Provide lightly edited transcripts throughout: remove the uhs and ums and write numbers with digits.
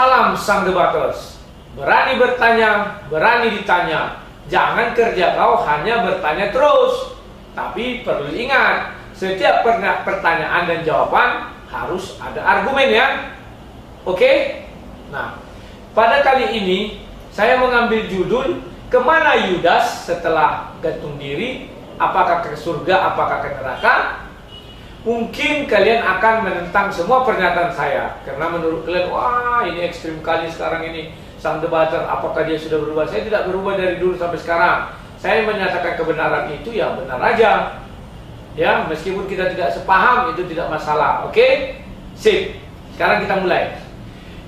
Salam sang debaters. Berani bertanya, berani ditanya. Jangan kerja kau hanya bertanya terus. Tapi perlu ingat, setiap pertanyaan dan jawaban harus ada argumen ya. Oke? Nah, pada kali ini saya mengambil judul kemana Yudas setelah gantung diri, apakah ke surga, apakah ke neraka. Mungkin kalian akan menentang semua pernyataan saya, karena menurut kalian, wah ini ekstrim kali sekarang ini sang debater, apakah dia sudah berubah? Saya tidak berubah dari dulu sampai sekarang. Saya menyatakan kebenaran itu ya benar aja. Ya, meskipun kita tidak sepaham itu tidak masalah. Oke? Sip. Sekarang kita mulai.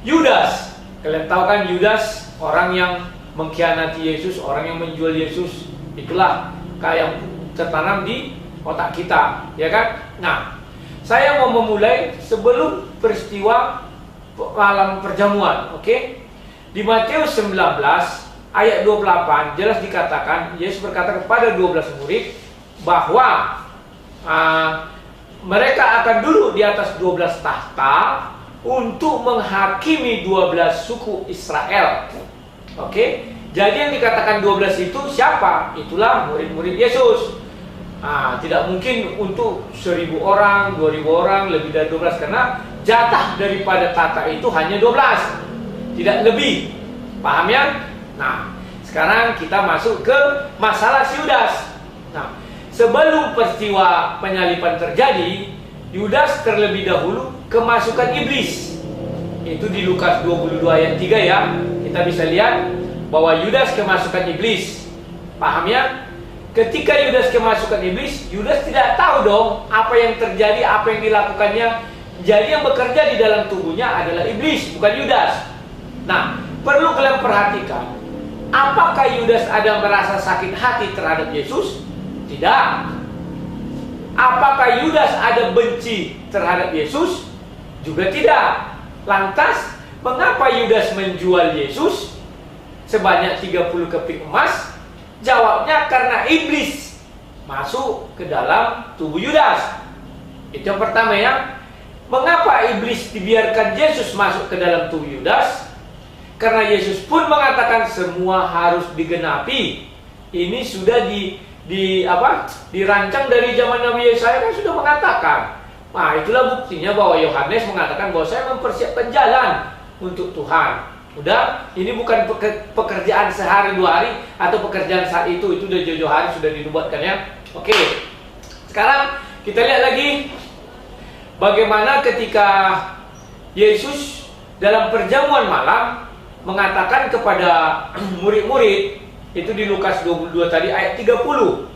Yudas, kalian tahu kan Yudas orang yang mengkhianati Yesus, orang yang menjual Yesus. Itulah kayak tertanam di otak kita, ya kan? Nah, saya mau memulai sebelum peristiwa malam perjamuan, oke? Di Matius 19 ayat 28 jelas dikatakan, Yesus berkata kepada 12 murid bahwa mereka akan duduk di atas 12 tahta untuk menghakimi 12 suku Israel. Oke? Jadi yang dikatakan 12 itu siapa? Itulah murid-murid Yesus. Tidak mungkin untuk 1000 orang, 2000 orang, lebih dari 12, karena jatah daripada tahta itu hanya 12. Tidak lebih. Paham ya? Nah, sekarang kita masuk ke masalah Yudas. Nah, sebelum peristiwa penyaliban terjadi, Yudas terlebih dahulu kemasukan iblis. Itu di Lukas 22 ayat 3 ya. Kita bisa lihat bahwa Yudas kemasukan iblis. Paham ya? Ketika Yudas kemasukan iblis, Yudas tidak tahu dong apa yang terjadi, apa yang dilakukannya. Jadi yang bekerja di dalam tubuhnya adalah iblis, bukan Yudas. Nah, perlu kalian perhatikan, apakah Yudas ada merasa sakit hati terhadap Yesus? Tidak. Apakah Yudas ada benci terhadap Yesus? Juga tidak. Lantas, mengapa Yudas menjual Yesus sebanyak 30 keping emas? Jawabnya karena iblis masuk ke dalam tubuh Yudas. Itu yang pertama ya. Mengapa iblis dibiarkan Yesus masuk ke dalam tubuh Yudas? Karena Yesus pun mengatakan semua harus digenapi. Ini sudah dirancang dari zaman Nabi Yesaya, kan sudah mengatakan. Nah, itulah buktinya bahwa Yohanes mengatakan bahwa saya mempersiapkan jalan untuk Tuhan. Udah, ini bukan pekerjaan sehari 2 hari atau pekerjaan saat itu udah jauh-jauh hari sudah dinubuatkan ya. Oke. Sekarang kita lihat lagi bagaimana ketika Yesus dalam perjamuan malam mengatakan kepada murid-murid, itu di Lukas 22 tadi ayat 30,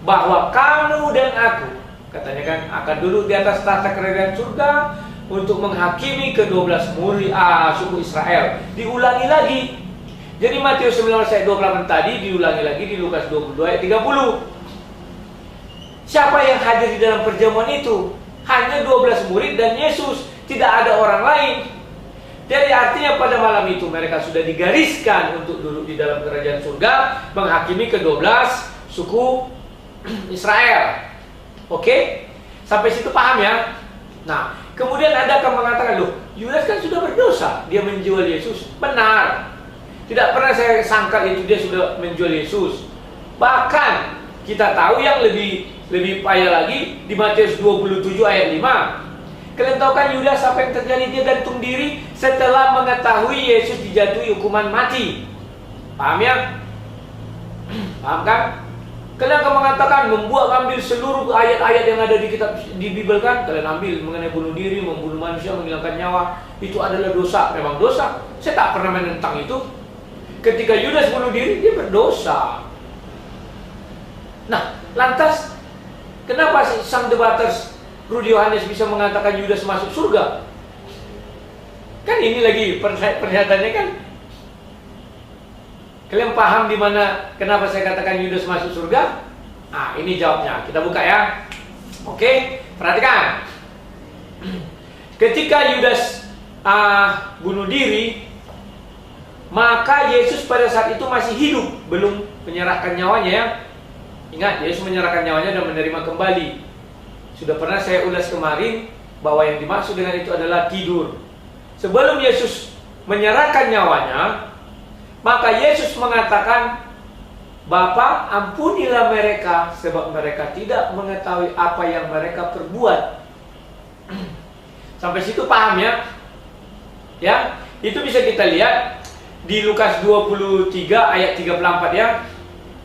bahwa kamu dan aku, katanya kan, akan duduk di atas tahta kerajaan surga untuk menghakimi ke-12 murid suku Israel. Diulangi lagi. Jadi Matius 19 ayat 28 tadi diulangi lagi di Lukas 22 ayat 30. Siapa yang hadir di dalam perjamuan itu? Hanya 12 murid dan Yesus, tidak ada orang lain. Jadi artinya pada malam itu mereka sudah digariskan untuk duduk di dalam kerajaan surga menghakimi ke-12 suku Israel. Oke? Sampai situ paham ya? Nah, kemudian Anda akan mengatakan, loh, Yudas kan sudah berdosa, dia menjual Yesus. Benar. Tidak pernah saya sangka itu dia sudah menjual Yesus. Bahkan kita tahu yang lebih payah lagi di Matius 27 ayat 5. Kalian tahu kan Yudas apa yang terjadi? Dia gantung diri setelah mengetahui Yesus dijatuhi hukuman mati. Paham ya? Paham kan? Kalian akan mengatakan ambil seluruh ayat-ayat yang ada di kitab di Bible kan? Kalian ambil mengenai bunuh diri, membunuh manusia, menghilangkan nyawa. Itu adalah dosa. Memang dosa. Saya tak pernah menentang itu. Ketika Yudas bunuh diri, dia berdosa. Nah, lantas kenapa sang debaters Rudi Yohanes bisa mengatakan Yudas masuk surga? Kan ini lagi pernyataannya kan. Kalian paham di mana kenapa saya katakan Yudas masuk surga? Nah, ini jawabnya. Kita buka ya. Oke, perhatikan. Ketika Yudas bunuh diri, maka Yesus pada saat itu masih hidup, belum menyerahkan nyawanya ya. Ingat, Yesus menyerahkan nyawanya dan menerima kembali. Sudah pernah saya ulas kemarin bahwa yang dimaksud dengan itu adalah tidur. Sebelum Yesus menyerahkan nyawanya, maka Yesus mengatakan, Bapa, ampunilah mereka sebab mereka tidak mengetahui apa yang mereka perbuat. Sampai situ paham ya? Ya, itu bisa kita lihat di Lukas 23 ayat 34 ya.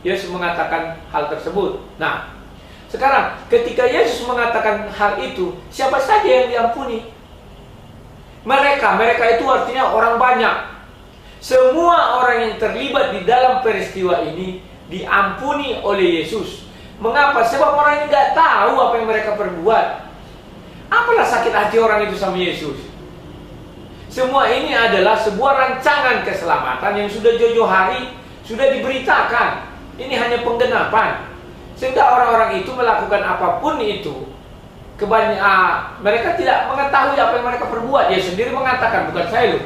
Yesus mengatakan hal tersebut. Nah, sekarang ketika Yesus mengatakan hal itu, siapa saja yang diampuni? Mereka itu artinya orang banyak. Semua orang yang terlibat di dalam peristiwa ini diampuni oleh Yesus. Mengapa? Sebab orang ini tidak tahu apa yang mereka perbuat. Apalah sakit hati orang itu sama Yesus? Semua ini adalah sebuah rancangan keselamatan yang sudah jauh-jauh hari sudah diberitakan. Ini hanya penggenapan. Sehingga orang-orang itu melakukan apapun itu, mereka tidak mengetahui apa yang mereka perbuat. Dia sendiri mengatakan, bukan saya loh.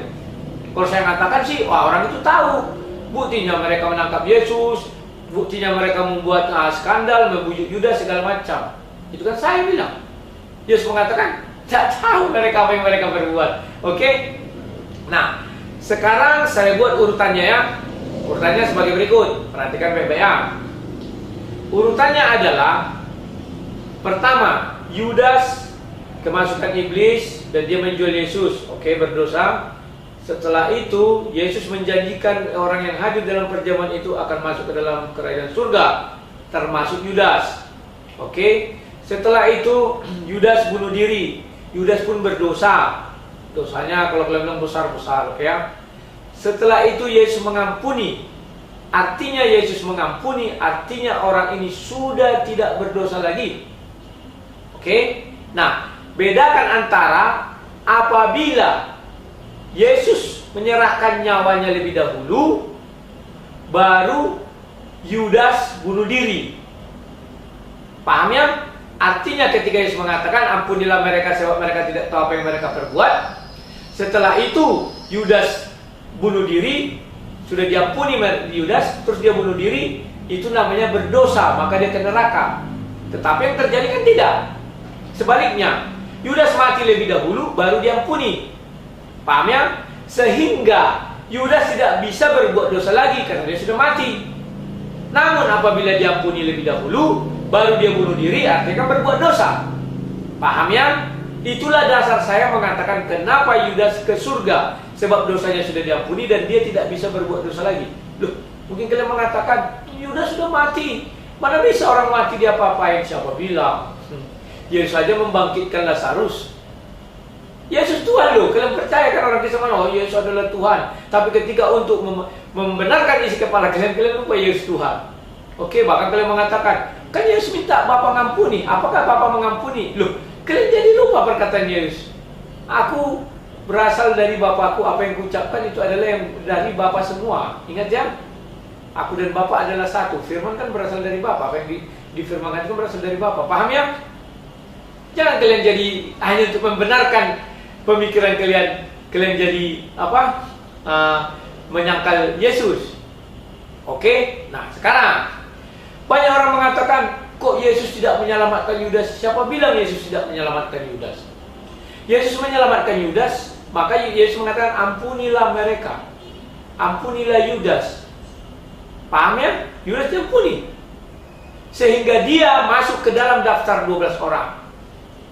Kalau saya mengatakan sih, orang itu tahu. Buktinya mereka menangkap Yesus, buktinya mereka membuat skandal, membujuk Yudas segala macam. Itu kan saya bilang. Yesus mengatakan, tidak tahu mereka apa yang mereka perbuat. Oke? Nah, sekarang saya buat urutannya ya. Urutannya sebagai berikut. Perhatikan baik-baik ya. Urutannya adalah, pertama, Yudas kemasukan iblis dan dia menjual Yesus. Oke, berdosa. Setelah itu, Yesus menjanjikan orang yang hadir dalam perjamuan itu akan masuk ke dalam kerajaan surga, termasuk Yudas. Oke. Setelah itu Yudas bunuh diri. Yudas pun berdosa. Dosanya kalau kalian bilang besar-besar, oke ya. Setelah itu Yesus mengampuni. Artinya Yesus mengampuni, artinya orang ini sudah tidak berdosa lagi. Oke? Nah, bedakan antara apabila Yesus menyerahkan nyawanya lebih dahulu, baru Yudas bunuh diri. Paham ya? Artinya ketika Yesus mengatakan ampunilah mereka sebab mereka tidak tahu apa yang mereka perbuat, setelah itu Yudas bunuh diri, sudah diampuni Yudas, terus dia bunuh diri, itu namanya berdosa, maka dia ke neraka. Tetapi yang terjadi kan tidak. Sebaliknya, Yudas mati lebih dahulu, baru diampuni. Paham ya? Sehingga Yudas tidak bisa berbuat dosa lagi karena dia sudah mati. Namun apabila diampuni lebih dahulu, baru dia bunuh diri, artinya berbuat dosa. Paham ya? Itulah dasar saya mengatakan kenapa Yudas ke surga. Sebab dosanya sudah diampuni dan dia tidak bisa berbuat dosa lagi. Loh, mungkin kalian mengatakan Yudas sudah mati. Mana bisa orang mati dia apa-apain? Siapa bilang? Yesus saja membangkitkan Lazarus. Yesus Tuhan loh. Kalian percaya kan orang Kristen mana? Oh, Yesus adalah Tuhan. Tapi ketika untuk membenarkan isi kepala kalian lupa Yesus Tuhan. Oke, bahkan kalian mengatakan, kan Yesus minta Bapa mengampuni. Apakah Bapa mengampuni? Loh, kalian jadi lupa perkataan Yesus. Aku berasal dari Bapakku, apa yang kuucapkan itu adalah yang dari Bapa semua. Ingat ya? Aku dan Bapa adalah satu. Firman kan berasal dari Bapa. Apa yang difirmankan itu berasal dari Bapa. Paham ya? Jangan kalian jadi hanya untuk membenarkan pemikiran kalian. Kalian jadi menyangkal Yesus. Oke? Nah, sekarang banyak orang mengatakan, kok Yesus tidak menyelamatkan Yudas? Siapa bilang Yesus tidak menyelamatkan Yudas? Yesus menyelamatkan Yudas, maka Yesus mengatakan ampunilah mereka. Ampunilah Yudas. Paham ya? Yudas diampuni. Sehingga dia masuk ke dalam daftar 12 orang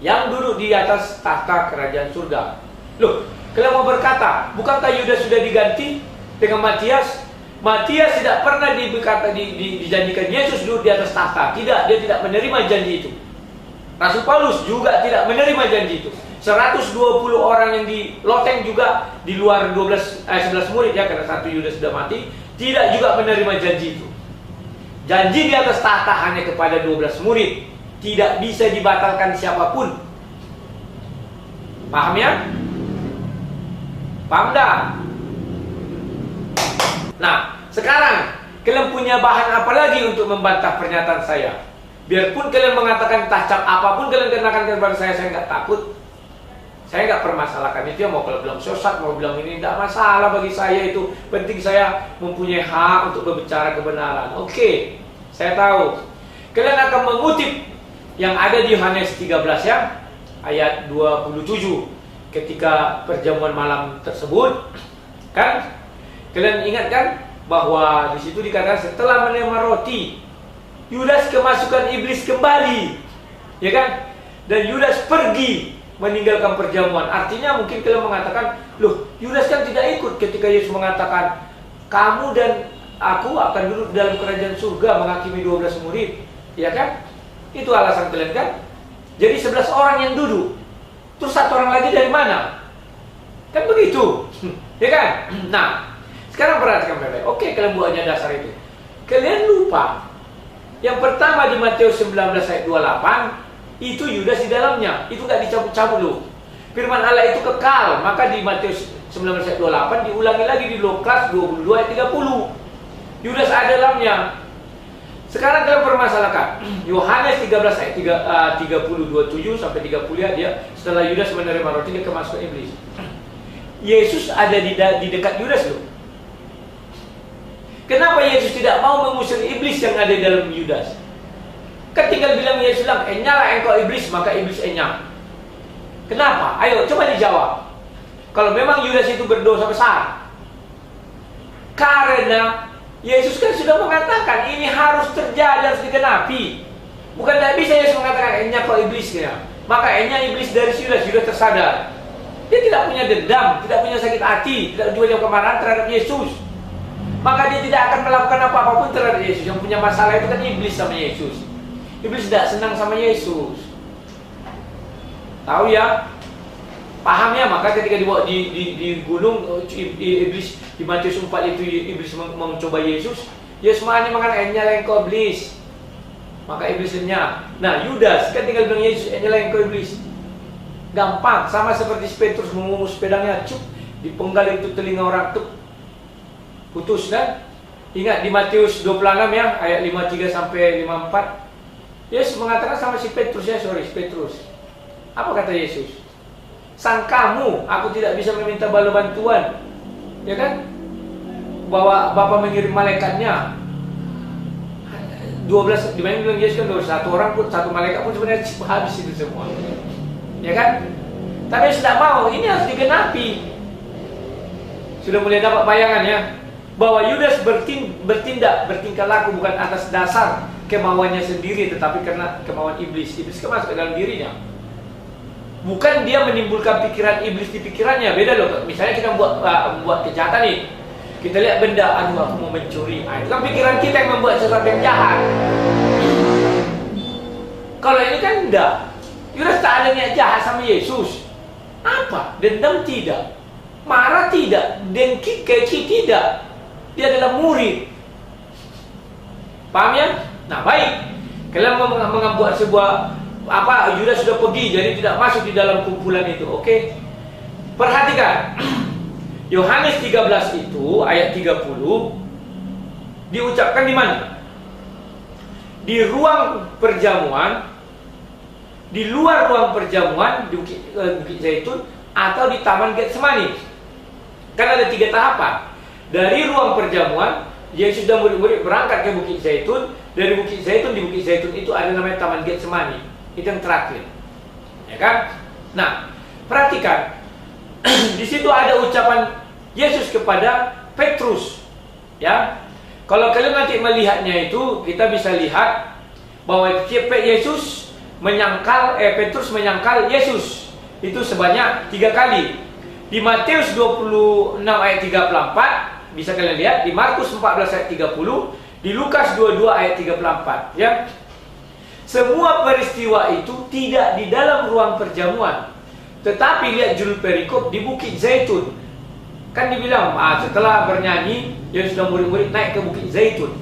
yang duduk di atas tahta kerajaan surga. Loh, kalian mau berkata, bukankah Yudas sudah diganti dengan Matias? Matias tidak pernah dijanjikan Yesus duduk di atas tahta. Tidak, dia tidak menerima janji itu. Rasul Paulus juga tidak menerima janji itu. 120 orang yang di loteng juga di luar 11 murid ya, karena satu Yudas sudah mati, tidak juga menerima janji itu. Janji di atas tahta hanya kepada 12 murid, tidak bisa dibatalkan siapapun. Paham ya? Paham dah? Nah, sekarang kalian punya bahan apa lagi untuk membantah pernyataan saya? Biarpun kalian mengatakan tacap apapun kalian kenakan kepada saya nggak takut. Saya nggak permasalahkan itu ya, mau kalau bilang sesat, mau bilang ini tidak masalah bagi saya itu. Penting saya mempunyai hak untuk berbicara kebenaran. Oke, saya tahu. Kalian akan mengutip yang ada di Yohanes 13 ya, ayat 27. Ketika perjamuan malam tersebut, Kan? Kalian ingat kan bahwa di situ dikatakan setelah menerima roti, Yudas kemasukan iblis kembali, ya kan? Dan Yudas pergi meninggalkan perjamuan. Artinya mungkin kalian mengatakan, loh, Yudas kan tidak ikut ketika Yesus mengatakan, kamu dan aku akan duduk dalam kerajaan surga menghakimi 12 murid, ya kan? Itu alasan kalian kan? Jadi 11 orang yang duduk, terus satu orang lagi dari mana? Kan begitu, ya kan? Nah, sekarang perhatikan baik-baik. Oke, kalian buatnya dasar itu. Kalian lupa, yang pertama di Matius 19 ayat 28, itu Yudas di dalamnya, itu gak dicabut-cabut loh. Firman Allah itu kekal, maka di Matius 19 ayat 28 diulangi lagi di Lukas 22 ayat 30. Yudas ada dalamnya. Sekarang kalian permasalahkan Yohanes 13 ayat 30 27 sampai 30 dia setelah Yudas menerima roti dia kemasukan iblis. Yesus ada di dekat Yudas loh. Kenapa Yesus tidak mau mengusir iblis yang ada di dalam Yudas? Kan tinggal bilang Yesus bilang, "Enyalah engkau iblis," maka iblis enyah. Kenapa? Ayo coba dijawab. Kalau memang Yudas itu berdosa besar. Karena Yesus kan sudah mengatakan ini harus terjadi, harus digenapi. Bukan tidak bisa Yesus mengatakan enyah kau iblis ya. Maka enyah iblis dari Yudas, Yudas tersadar. Dia tidak punya dendam, tidak punya sakit hati, tidak juga kemarahan terhadap Yesus. Maka dia tidak akan melakukan apa-apapun terhadap Yesus. Yang punya masalah itu kan iblis sama Yesus. Iblis tidak senang sama Yesus. Tahu ya? Paham ya? Maka ketika dibawa di gunung, iblis di Matius 4 itu iblis mencoba Yesus. Yesus mengatakan enyalah engkau iblis. Maka iblis enyah. Nah, Yudas kan tinggal bilang Yesus enyalah engkau iblis. Gampang, sama seperti Petrus mengumus pedangnya, cuk, dipenggal itu telinga orang tuh. Putus kan? Ingat di Matius 26 ya, ayat 53 sampai 54. Yesus mengatakan sama si Petrus ya, Petrus. Apa kata Yesus? Sangkamu aku tidak bisa meminta bala bantuan, ya kan? Bahwa Bapa mengirim malaikatnya. 12 dibanding bilang Yesus kan 21 orang pun satu malaikat pun sebenarnya habis itu semua, ya kan? Tapi tidak mau, ini harus digenapi. Sudah mulai dapat bayangan ya, bahwa Yudas bertingkah laku bukan atas dasar kemauannya sendiri, tetapi karena kemauan iblis. Iblis masuk ke dalam dirinya. Bukan dia menimbulkan pikiran iblis di pikirannya. Beda loh. Misalnya kita buat kejahatan nih. Kita lihat benda, aduh aku mau mencuri. Nah, itu kan pikiran kita yang membuat sesuatu yang jahat. Kalau ini kan enggak. Yudas tak ada niat jahat sama Yesus. Apa? Dendam tidak. Marah tidak. Dengki, keci tidak. Dia adalah murid. Paham ya? Nah baik, kalian membuat sebuah Yudas sudah pergi, jadi tidak masuk di dalam kumpulan itu. Oke. Perhatikan. Yohanes 13 itu ayat 30 diucapkan di mana? Di ruang perjamuan, di luar ruang perjamuan di Bukit Zaitun atau di Taman Getsemani. Kan ada 3 tahapan. Dari ruang perjamuan Yesus dan murid-murid berangkat ke Bukit Zaitun. Dari Bukit Zaitun, di Bukit Zaitun itu ada namanya Taman Getsemani. Itu yang terakhir, ya kan? Nah, perhatikan. Di situ ada ucapan Yesus kepada Petrus, ya. Kalau kalian nanti melihatnya itu, kita bisa lihat bahwa Petrus menyangkal Yesus itu sebanyak 3 kali. Di Matius 26 ayat 34 bisa kalian lihat, di Markus 14 ayat 30, di Lukas 22 ayat 34, ya. Semua peristiwa itu tidak di dalam ruang perjamuan, tetapi lihat judul perikop di Bukit Zaitun. Kan dibilang, setelah bernyanyi, Yesus dan murid-murid naik ke Bukit Zaitun.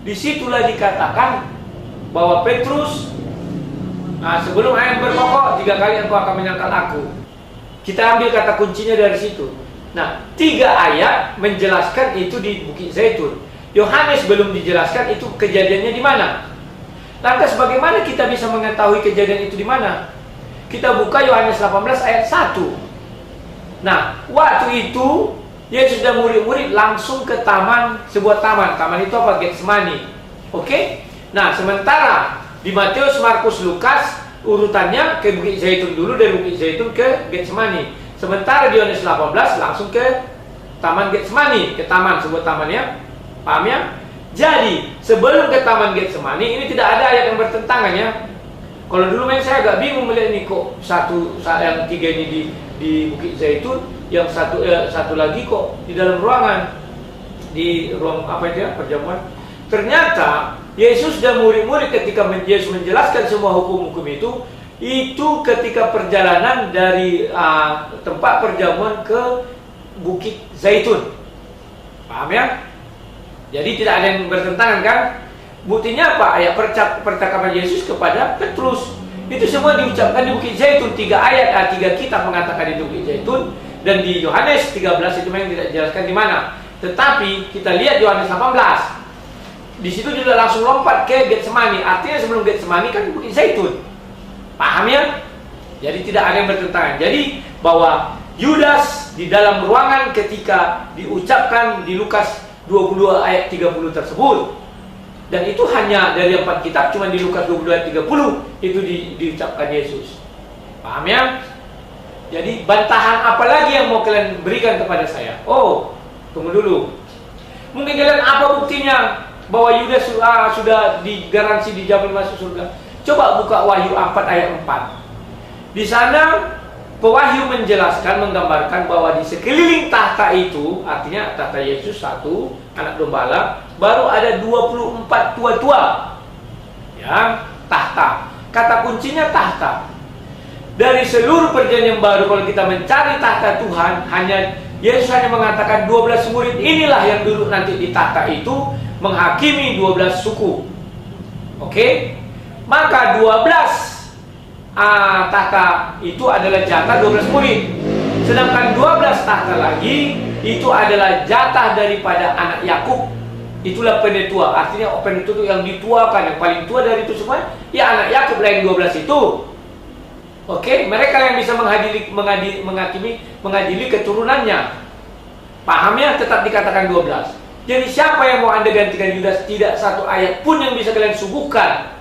Disitulah dikatakan bahwa Petrus, sebelum ayam berkokok 3 kali engkau akan menyangkal aku. Kita ambil kata kuncinya dari situ. Nah, 3 ayat menjelaskan itu di Bukit Zaitun. Yohanes belum dijelaskan itu kejadiannya di mana. Lantas bagaimana kita bisa mengetahui kejadian itu di mana? Kita buka Yohanes 18 ayat 1. Nah, waktu itu Yesus dan murid-murid langsung ke sebuah taman. Taman itu apa? Getsemani. Oke? Nah, sementara di Matius, Markus, Lukas urutannya ke Bukit Zaitun dulu, dari Bukit Zaitun ke Getsemani. Sementara di Yohanes 18 langsung ke Taman Getsemani, ke taman, sebuah taman ya. Paham ya? Jadi, sebelum ke Taman Getsemani, ini tidak ada ayat yang bertentangan ya. Kalau dulu saya agak bingung melihat ini kok yang tiga ini di Bukit Zaitun, yang satu lagi kok di dalam ruangan, di ruang apa itu ya, perjamuan. Ternyata Yesus dan murid-murid ketika Yesus menjelaskan semua hukum-hukum itu ketika perjalanan dari tempat perjamuan ke Bukit Zaitun. Paham ya? Jadi tidak ada yang bertentangan kan? Buktinya apa? Ayat percakapan Yesus kepada Petrus. Itu semua diucapkan di Bukit Zaitun. 3 ayat, 3 kitab mengatakan di Bukit Zaitun. Dan di Yohanes 13 itu memang tidak dijelaskan di mana. Tetapi kita lihat Yohanes 18. Di situ juga langsung lompat ke Getsemani. Artinya sebelum Getsemani kan Bukit Zaitun. Paham ya? Jadi tidak ada yang bertentangan. Jadi bahwa Yudas di dalam ruangan ketika diucapkan di Lukas 22 ayat 30 tersebut, dan itu hanya dari 4 kitab, cuma di Lukas 22 ayat 30 itu diucapkan Yesus. Paham ya? Jadi bantahan apa lagi yang mau kalian berikan kepada saya? Oh, tunggu dulu. Mungkin kalian apa buktinya bahwa Yudas sudah digaransi dijamin masuk surga? Coba buka Wahyu 4 ayat 4. Di sana Pewahyu menjelaskan, menggambarkan bahwa di sekeliling tahta itu, artinya tahta Yesus satu, anak domba, baru ada 24 tua-tua. Ya, tahta. Kata kuncinya tahta. Dari seluruh perjanjian baru, kalau kita mencari tahta Tuhan, Yesus hanya mengatakan 12 murid inilah yang duduk nanti di tahta itu, menghakimi 12 suku. Oke? Maka 12 tahta itu adalah jatah 12 murid. Sedangkan 12 tahta lagi itu adalah jatah daripada anak Yakub. Itulah penetua. Artinya penetua itu yang dituakan, yang paling tua dari itu semua, ya anak Yakub lah yang 12 itu. Oke, mereka yang bisa mengadili keturunannya. Paham ya? Tetap dikatakan 12. Jadi siapa yang mau Anda gantikan Yudas? Tidak satu ayat pun yang bisa kalian suguhkan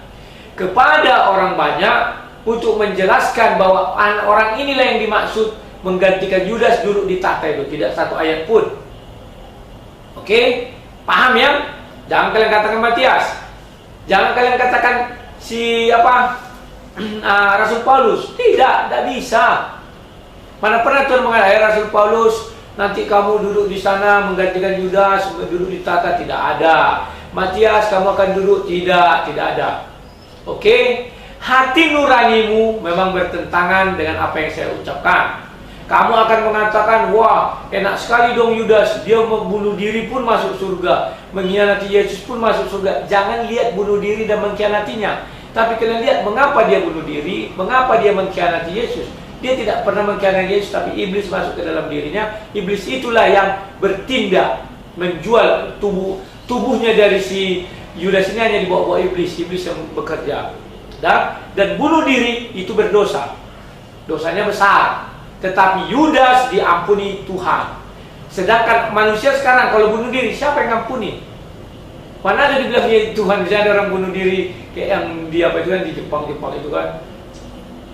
kepada orang banyak untuk menjelaskan bahwa orang inilah yang dimaksud menggantikan Yudas duduk di tahta itu. Tidak satu ayat pun. Oke? Paham ya? Jangan kalian katakan Matias. Jangan kalian katakan Rasul Paulus. Tidak bisa. Mana pernah Tuhan mengatakan Rasul Paulus, nanti kamu duduk di sana menggantikan Yudas, duduk di tahta. Tidak ada. Matias, kamu akan duduk. Tidak ada. Oke? Hati nuranimu memang bertentangan dengan apa yang saya ucapkan. Kamu akan mengatakan, wah enak sekali dong Yudas, dia membunuh diri pun masuk surga, mengkhianati Yesus pun masuk surga. Jangan lihat bunuh diri dan mengkhianatinya, tapi kalian lihat mengapa dia bunuh diri, mengapa dia mengkhianati Yesus. Dia tidak pernah mengkhianati Yesus, tapi iblis masuk ke dalam dirinya. Iblis itulah yang bertindak, menjual tubuhnya dari si Yudas ini hanya dibawa-bawa iblis yang bekerja. Dan bunuh diri itu berdosa. Dosanya besar. Tetapi Yudas diampuni Tuhan. Sedangkan manusia sekarang kalau bunuh diri, siapa yang ngampuni? Mana ada dibilang Tuhan? Bisa ada orang bunuh diri kayak yang di di Jepang itu kan,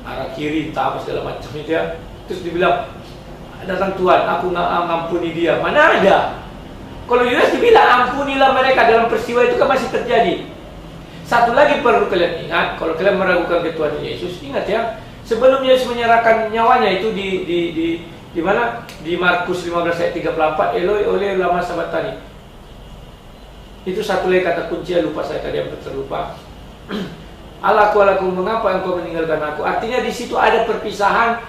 arah kiri, apa segala macam itu ya. Terus dibilang, datang Tuhan, aku ngampuni dia. Mana ada? Kalau Yudas dibilang, ampunilah mereka. Dalam peristiwa itu kan masih terjadi. Satu lagi perlu kalian ingat, kalau kalian meragukan ketuhanan Yesus, ingat ya, sebelum Yesus menyerahkan nyawanya itu di mana? Di Markus 15 ayat 34, Eloi Eloi lama sabachthani. Itu satu lagi kata kunci, lupa saya tadi, yang terlupa. Allahku, mengapa engkau meninggalkan aku? Artinya di situ ada perpisahan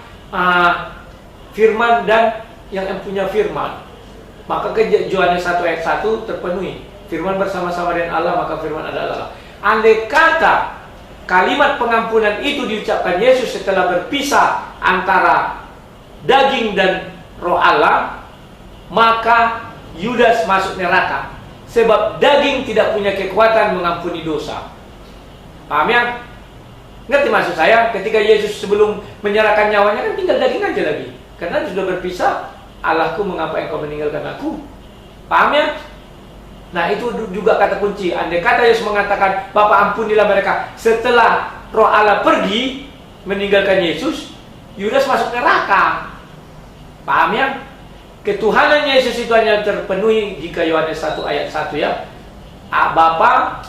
firman dan yang punya firman. Maka ke Yohanes 1 ayat 1 terpenuhi. Firman bersama-sama dengan Allah, maka firman adalah Allah. Andai kata kalimat pengampunan itu diucapkan Yesus setelah berpisah antara daging dan roh Allah, maka Yudas masuk neraka. Sebab daging tidak punya kekuatan mengampuni dosa. Paham ya? Ngerti maksud saya? Ketika Yesus sebelum menyerahkan nyawanya kan tinggal daging aja lagi. Karena sudah berpisah, Allahku mengapa engkau meninggalkan aku? Paham ya? Nah itu juga kata kunci. Andai kata Yesus mengatakan, Bapa ampunilah mereka, setelah roh Allah pergi meninggalkan Yesus, Yudas masuk neraka. Paham ya? Ketuhanan Yesus itu hanya terpenuhi jika Yohanes 1 ayat 1 ya. Bapa,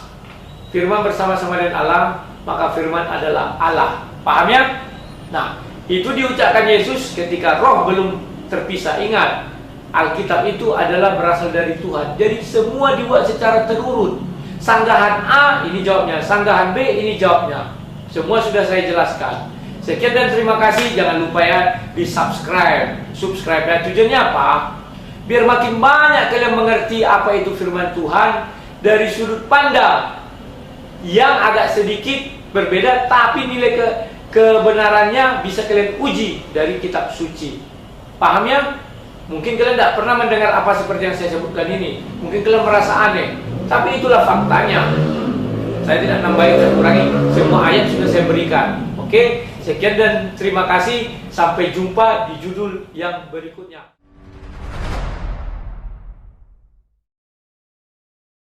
firman bersama-sama dengan Allah, maka firman adalah Allah. Paham ya? Nah, itu diucapkan Yesus ketika roh belum terpisah. Ingat, Alkitab itu adalah berasal dari Tuhan. Jadi semua dibuat secara terurut. Sanggahan A, ini jawabnya. Sanggahan B, ini jawabnya. Semua sudah saya jelaskan. Sekian dan terima kasih. Jangan lupa ya di subscribe. Ya, tujuannya apa? Biar makin banyak kalian mengerti apa itu firman Tuhan dari sudut pandang yang agak sedikit berbeda, tapi nilai kebenarannya bisa kalian uji dari kitab suci. Paham ya? Mungkin kalian tidak pernah mendengar apa seperti yang saya sebutkan ini. Mungkin kalian merasa aneh, tapi itulah faktanya. Saya tidak nambahin dan kurangi. Semua ayat sudah saya berikan. Oke, sekian dan terima kasih. Sampai jumpa di judul yang berikutnya.